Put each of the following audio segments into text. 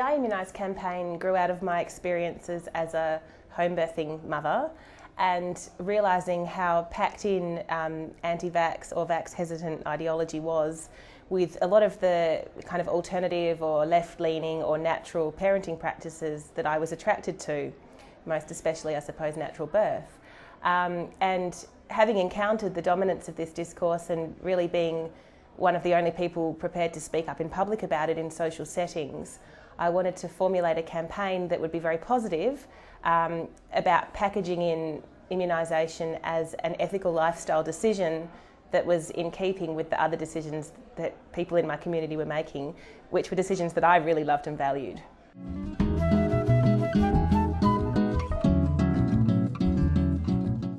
I Immunise campaign grew out of my experiences as a home birthing mother and realising how packed in anti-vax or vax-hesitant ideology was with a lot of the kind of alternative or left-leaning or natural parenting practices that I was attracted to, most especially, I suppose, natural birth. And having encountered the dominance of this discourse and really being one of the only people prepared to speak up in public about it in social settings, I wanted to formulate a campaign that would be very positive about packaging in immunisation as an ethical lifestyle decision that was in keeping with the other decisions that people in my community were making, which were decisions that I really loved and valued.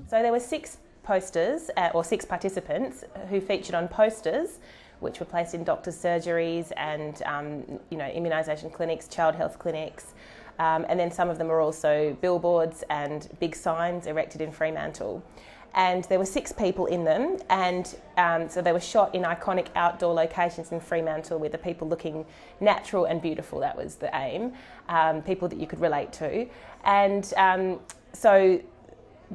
So there were 6 posters, or 6 participants who featured on posters which were placed in doctors' surgeries and immunisation clinics, child health clinics, and then some of them were also billboards and big signs erected in Fremantle. And there were 6 people in them, and so they were shot in iconic outdoor locations in Fremantle with the people looking natural and beautiful. That was the aim, people that you could relate to. And so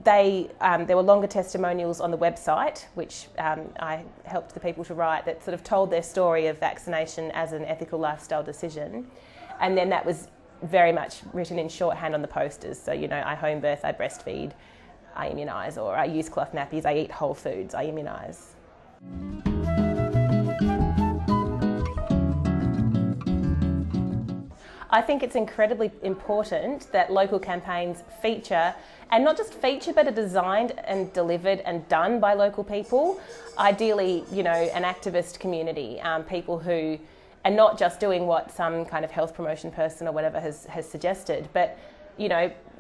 there were longer testimonials on the website, which I helped the people to write, that sort of told their story of vaccination as an ethical lifestyle decision. And then that was very much written in shorthand on the posters. So, I home birth, I breastfeed, I immunise, or I use cloth nappies, I eat whole foods, I immunise. I think it's incredibly important that local campaigns feature, and not just feature, but are designed and delivered and done by local people. Ideally, an activist community, people who are not just doing what some kind of health promotion person or whatever has suggested, but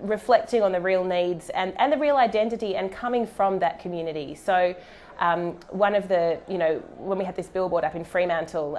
reflecting on the real needs and the real identity and coming from that community. So one of the, when we had this billboard up in Fremantle,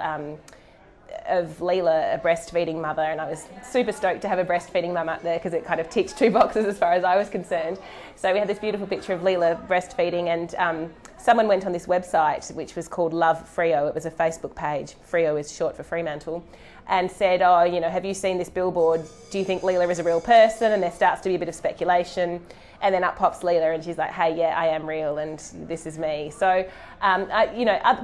of Leela, a breastfeeding mother, and I was super stoked to have a breastfeeding mum up there because it kind of ticked 2 boxes as far as I was concerned. So we had this beautiful picture of Leela breastfeeding, and someone went on this website which was called Love Freo. It was a Facebook page. Freo is short for Fremantle, and said, have you seen this billboard? Do you think Leela is a real person? And there starts to be a bit of speculation. And then up pops Leela and she's like, hey, yeah, I am real and this is me. So,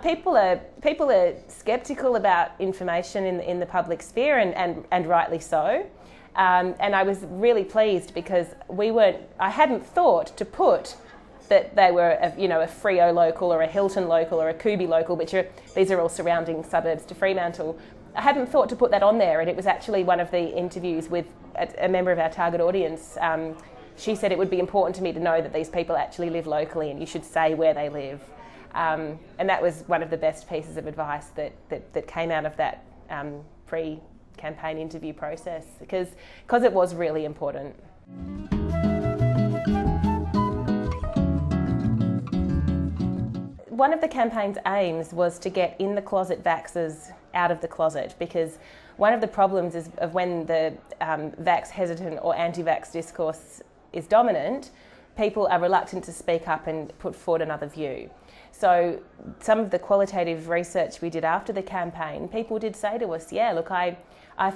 people are sceptical about information in the public sphere and rightly so. And I was really pleased because I hadn't thought to put that they were a Freo local or a Hilton local or a Kubi local, these are all surrounding suburbs to Fremantle. I hadn't thought to put that on there, and it was actually one of the interviews with a member of our target audience. She said it would be important to me to know that these people actually live locally and you should say where they live. And that was one of the best pieces of advice that came out of that pre-campaign interview process, because it was really important. One of the campaign's aims was to get in the closet vaxxers out of the closet, because one of the problems is of when the vax hesitant or anti-vax discourse is dominant, people are reluctant to speak up and put forward another view. So some of the qualitative research we did after the campaign, people did say to us, yeah, look, I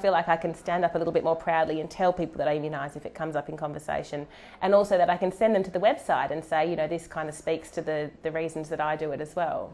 feel like I can stand up a little bit more proudly and tell people that I immunise if it comes up in conversation, and also that I can send them to the website and say, this kind of speaks to the reasons that I do it as well.